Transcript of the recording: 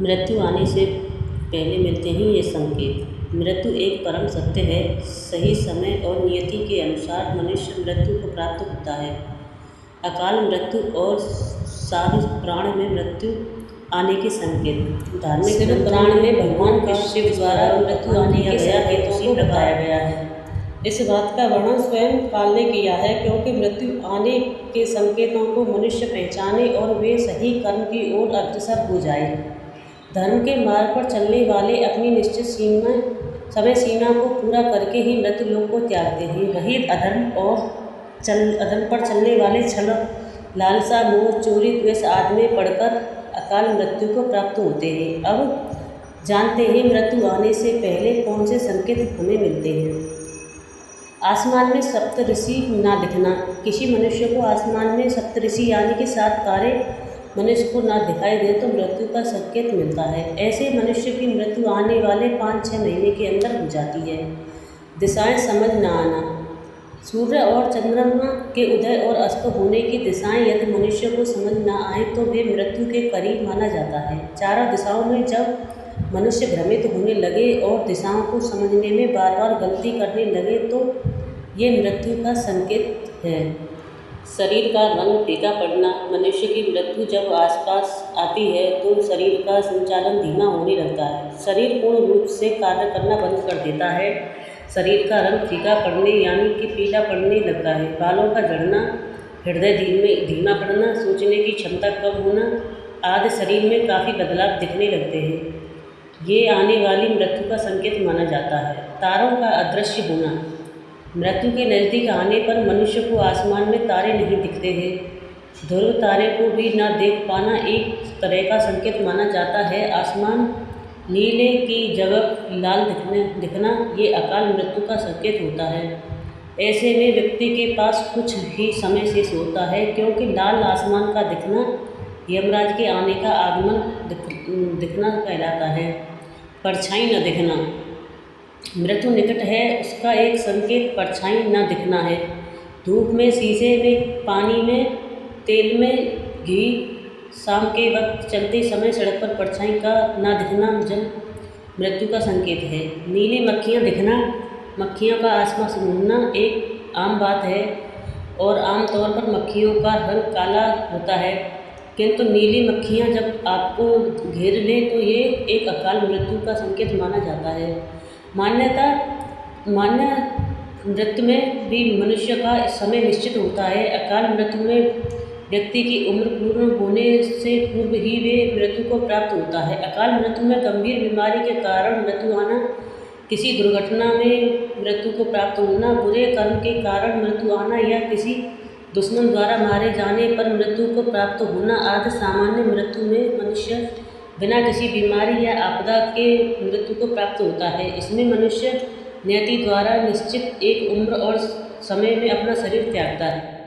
मृत्यु आने से पहले मिलते हैं ये संकेत। मृत्यु एक परम सत्य है। सही समय और नियति के अनुसार मनुष्य मृत्यु को प्राप्त होता है। अकाल मृत्यु और साध प्राण में मृत्यु आने के संकेत। धार्मिक पुराण में भगवान का शिव द्वारा मृत्यु आने के संकेतों को बताया गया है। इस बात का वर्णन स्वयं काल ने किया है, क्योंकि मृत्यु आने के संकेतों को मनुष्य पहचाने और वे सही कर्म की ओर अग्रसर हो जाए। धर्म के मार्ग पर चलने वाले अपनी निश्चित समय सीमा को पूरा करके ही मृत्यु लोक को त्यागते हैं। वही अधर्म पर चलने वाले छल, लालसा, मोह, चोरी, द्वेष आदि में पड़कर अकाल मृत्यु को प्राप्त होते हैं। अब जानते हैं मृत्यु आने से पहले कौन से संकेत हमें मिलते हैं। आसमान में सप्तऋषि ना दिखना। किसी मनुष्य को आसमान में सप्तऋषि यानी कि 7 तारे मनुष्य को ना दिखाई दे तो मृत्यु का संकेत मिलता है। ऐसे मनुष्य की मृत्यु आने वाले 5-6 महीने के अंदर हो जाती है। दिशाएं समझ न आना। सूर्य और चंद्रमा के उदय और अस्त होने की दिशाएं यदि मनुष्य को समझ न आए तो वे मृत्यु के करीब माना जाता है। चारों दिशाओं में जब मनुष्य भ्रमित होने लगे और दिशाओं को समझने में बार बार गलती करने लगे तो ये मृत्यु का संकेत है। शरीर का रंग फीका पड़ना। मनुष्य की मृत्यु जब आसपास आती है तो शरीर का संचालन धीमा होने लगता है। शरीर पूर्ण रूप से कार्य करना बंद कर देता है। शरीर का रंग फीका पड़ने यानी कि पीला पड़ने लगता है। बालों का झड़ना, हृदय धीमा पड़ना, सोचने की क्षमता कम होना आदि शरीर में काफ़ी बदलाव दिखने लगते हैं। ये आने वाली मृत्यु का संकेत माना जाता है। तारों का अदृश्य होना। मृत्यु के नज़दीक आने पर मनुष्य को आसमान में तारे नहीं दिखते हैं। ध्रुव तारे को भी न देख पाना एक तरह का संकेत माना जाता है। आसमान नीले की जगह लाल दिखना ये अकाल मृत्यु का संकेत होता है। ऐसे में व्यक्ति के पास कुछ ही समय शेष होता है, क्योंकि लाल आसमान का दिखना यमराज के आने का आगमन दिखना कहलाता है। परछाई न दिखना। मृत्यु निकट है उसका एक संकेत परछाई न दिखना है। धूप में, शीशे में, पानी में, तेल में, घी, शाम के वक्त चलते समय सड़क पर परछाई का न दिखना जल मृत्यु का संकेत है। नीली मक्खियाँ दिखना। मक्खियों का आसपास घूमना एक आम बात है और आमतौर पर मक्खियों का रंग काला होता है, किंतु नीली मक्खियाँ जब आपको घेर लें तो ये एक अकाल मृत्यु का संकेत माना जाता है। मान्य मृत्यु में भी मनुष्य का समय निश्चित होता है। अकाल मृत्यु में व्यक्ति की उम्र पूर्ण होने से पूर्व ही वे मृत्यु को प्राप्त होता है। अकाल मृत्यु में गंभीर बीमारी के कारण मृत्यु आना, किसी दुर्घटना में मृत्यु को प्राप्त होना, बुरे कर्म के कारण मृत्यु आना या किसी दुश्मन द्वारा मारे जाने पर मृत्यु को प्राप्त होना आदि सामान्य मृत्यु में मनुष्य बिना किसी बीमारी या आपदा के मृत्यु को प्राप्त होता है। इसमें मनुष्य नियति द्वारा निश्चित एक उम्र और समय में अपना शरीर त्यागता है।